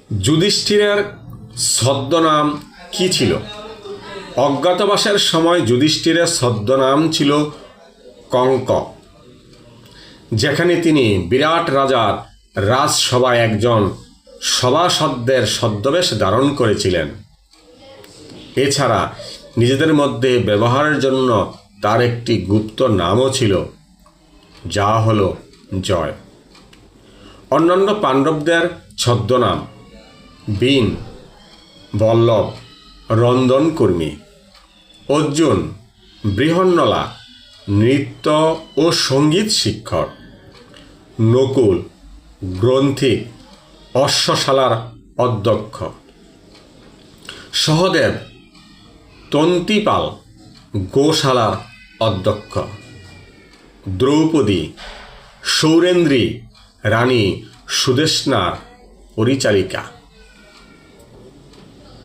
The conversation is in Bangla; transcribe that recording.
যুধিষ্ঠিরের ছদ্মনাম কি ছিল? অজ্ঞাতবাসের সময় যুধিষ্ঠিরের ছদ্মনাম ছিল কঙ্ক, যেখানে তিনি বিরাট রাজার রাজসভায় একজন সভাসদের ছদ্মবেশ ধারণ করেছিলেন। এছাড়া নিজেদের মধ্যে ব্যবহারের জন্য তার একটি গুপ্ত নামও ছিল, যা হল জয়। অন্যান্য পাণ্ডবদের ছদ্মনাম বীণ, বল্লভ, রন্ধনকর্মী। অর্জুন বৃহন্নলা, নৃত্য ও সঙ্গীত শিক্ষক। নকুল গ্রন্থিক, অশ্বশালার অধ্যক্ষ। সহদেব তন্তিপাল, গোশালার অধ্যক্ষ। দ্রৌপদী সৌরেন্দ্রী, রানী সুদেষ্ণার পরিচারিকা।